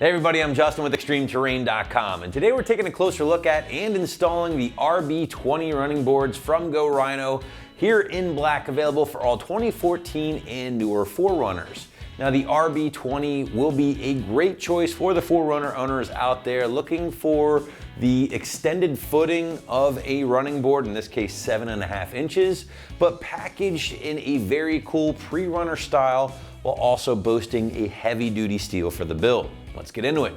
Hey everybody, I'm Justin with ExtremeTerrain.com, and today we're taking a closer look at and installing the RB20 running boards from Go Rhino here in black, available for all 2014 and newer 4Runners. Now the RB20 will be a great choice for the 4Runner owners out there looking for the extended footing of a running board, in this case 7.5 inches, but packaged in a very cool pre-runner style while also boasting a heavy-duty steel for the build. Let's get into it.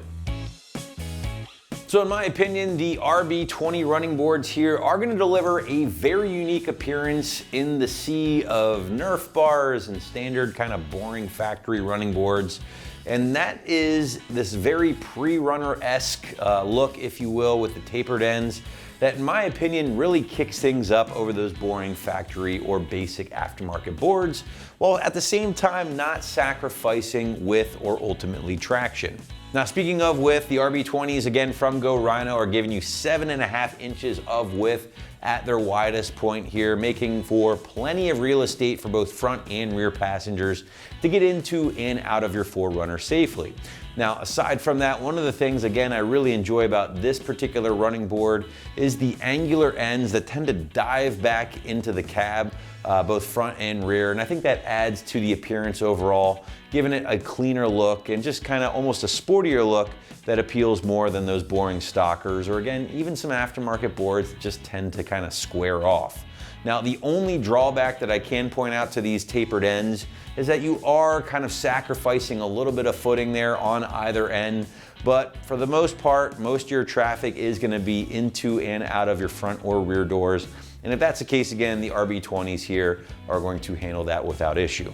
So in my opinion, the RB20 running boards here are going to deliver a very unique appearance in the sea of Nerf bars and standard kind of boring factory running boards. And that is this very pre-runner-esque look, if you will, with the tapered ends that, in my opinion, really kicks things up over those boring factory or basic aftermarket boards, while at the same time not sacrificing width or ultimately traction. Now, speaking of width, the RB20s, again, from Go Rhino, are giving you 7.5 inches of width at their widest point here, making for plenty of real estate for both front and rear passengers to get into and out of your 4Runner safely. Now, aside from that, one of the things, again, I really enjoy about this particular running board is the angular ends that tend to dive back into the cab, both front and rear. And I think that adds to the appearance overall, giving it a cleaner look and just kind of almost a sportier look that appeals more than those boring stockers, or again, even some aftermarket boards that just tend to kind of square off. Now, the only drawback that I can point out to these tapered ends is that you are kind of sacrificing a little bit of footing there on either end, but for the most part, most of your traffic is going to be into and out of your front or rear doors. And if that's the case, again, the RB20s here are going to handle that without issue.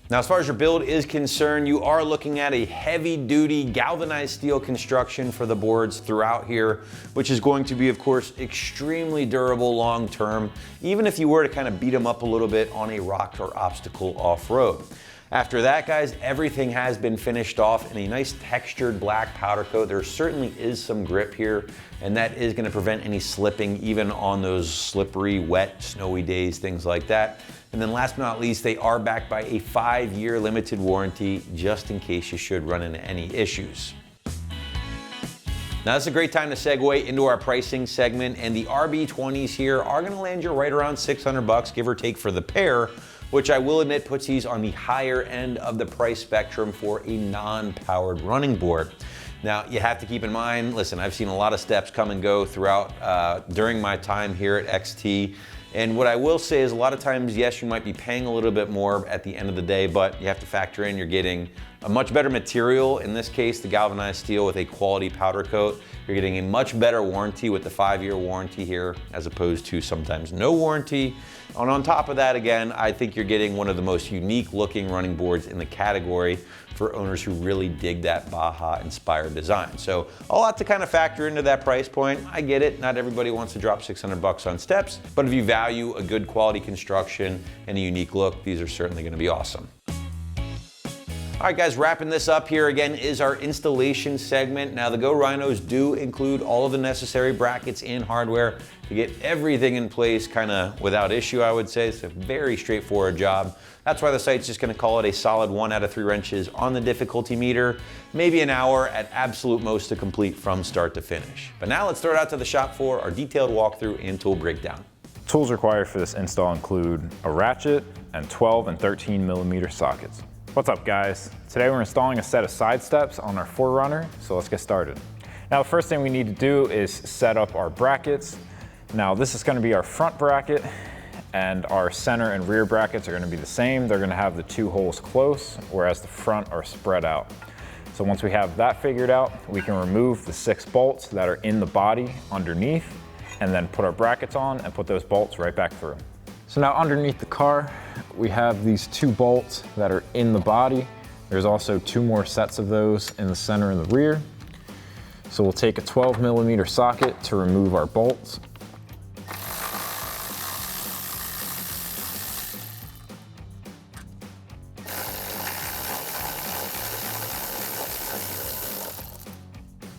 Now, as far as your build is concerned, you are looking at a heavy-duty galvanized steel construction for the boards throughout here, which is going to be, of course, extremely durable long-term, even if you were to kind of beat them up a little bit on a rock or obstacle off-road. After that, guys, everything has been finished off in a nice textured black powder coat. There certainly is some grip here, and that is going to prevent any slipping even on those slippery, wet, snowy days, things like that. And then last but not least, they are backed by a 5-year limited warranty, just in case you should run into any issues. Now, this is a great time to segue into our pricing segment, and the RB20s here are gonna land you right around $600, give or take, for the pair, which I will admit puts these on the higher end of the price spectrum for a non-powered running board. Now, you have to keep in mind, listen, I've seen a lot of steps come and go throughout during my time here at XT. And what I will say is a lot of times, yes, you might be paying a little bit more at the end of the day, but you have to factor in you're getting a much better material, in this case, the galvanized steel with a quality powder coat. You're getting a much better warranty with the 5-year warranty here, as opposed to sometimes no warranty. And on top of that, again, I think you're getting one of the most unique looking running boards in the category for owners who really dig that Baja inspired design. So a lot to kind of factor into that price point. I get it, not everybody wants to drop $600 on steps, but if you value a good quality construction and a unique look, these are certainly gonna be awesome. All right, guys, wrapping this up here again is our installation segment. Now, the Go Rhinos do include all of the necessary brackets and hardware to get everything in place kind of without issue, I would say. It's a very straightforward job. That's why the site's just gonna call it a solid 1 out of 3 wrenches on the difficulty meter, maybe an hour at absolute most to complete from start to finish. But now let's throw it out to the shop for our detailed walkthrough and tool breakdown. Tools required for this install include a ratchet and 12 and 13 millimeter sockets. What's up, guys? Today we're installing a set of side steps on our 4Runner, so let's get started. Now, the first thing we need to do is set up our brackets. Now, this is going to be our front bracket, and our center and rear brackets are going to be the same. They're going to have the 2 holes close, whereas the front are spread out. So once we have that figured out, we can remove the 6 bolts that are in the body underneath, and then put our brackets on and put those bolts right back through. So now underneath the car, we have these 2 bolts that are in the body. There's also 2 more sets of those in the center and the rear. So we'll take a 12 millimeter socket to remove our bolts.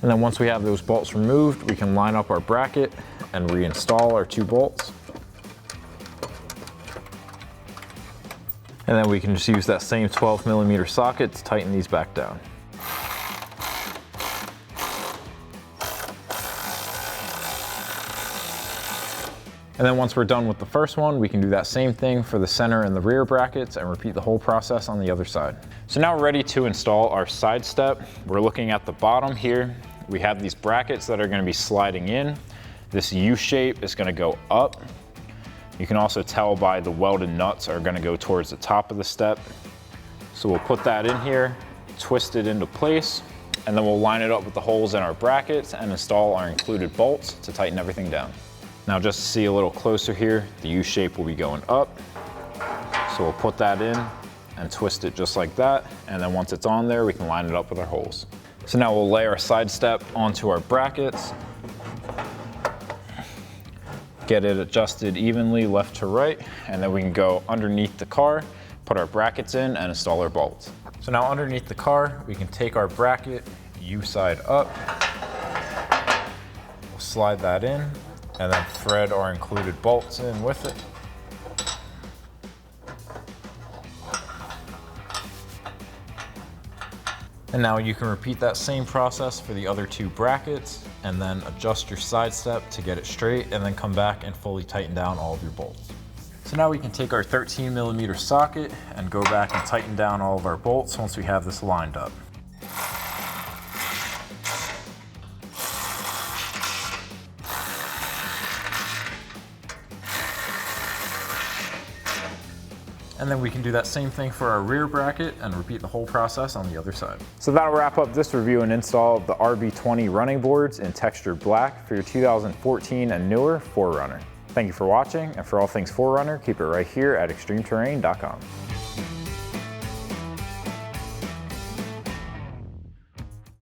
And then once we have those bolts removed, we can line up our bracket and reinstall our 2 bolts. And then we can just use that same 12 millimeter socket to tighten these back down. And then once we're done with the first one, we can do that same thing for the center and the rear brackets and repeat the whole process on the other side. So now we're ready to install our side step. We're looking at the bottom here. We have these brackets that are going to be sliding in. This U shape is going to go up. You can also tell by the welded nuts are going to go towards the top of the step. So we'll put that in here, twist it into place, and then we'll line it up with the holes in our brackets and install our included bolts to tighten everything down. Now just to see a little closer here, the U shape will be going up. So we'll put that in and twist it just like that. And then once it's on there, we can line it up with our holes. So now we'll lay our side step onto our brackets. Get it adjusted evenly left to right. And then we can go underneath the car, put our brackets in and install our bolts. So now underneath the car, we can take our bracket, U side up. We'll slide that in, and then thread our included bolts in with it. And now you can repeat that same process for the other two brackets, and then adjust your side step to get it straight, and then come back and fully tighten down all of your bolts. So now we can take our 13mm socket and go back and tighten down all of our bolts once we have this lined up. And then we can do that same thing for our rear bracket and repeat the whole process on the other side. So that'll wrap up this review and install of the RB20 running boards in textured black for your 2014 and newer 4Runner. Thank you for watching, and for all things 4Runner, keep it right here at extremeterrain.com.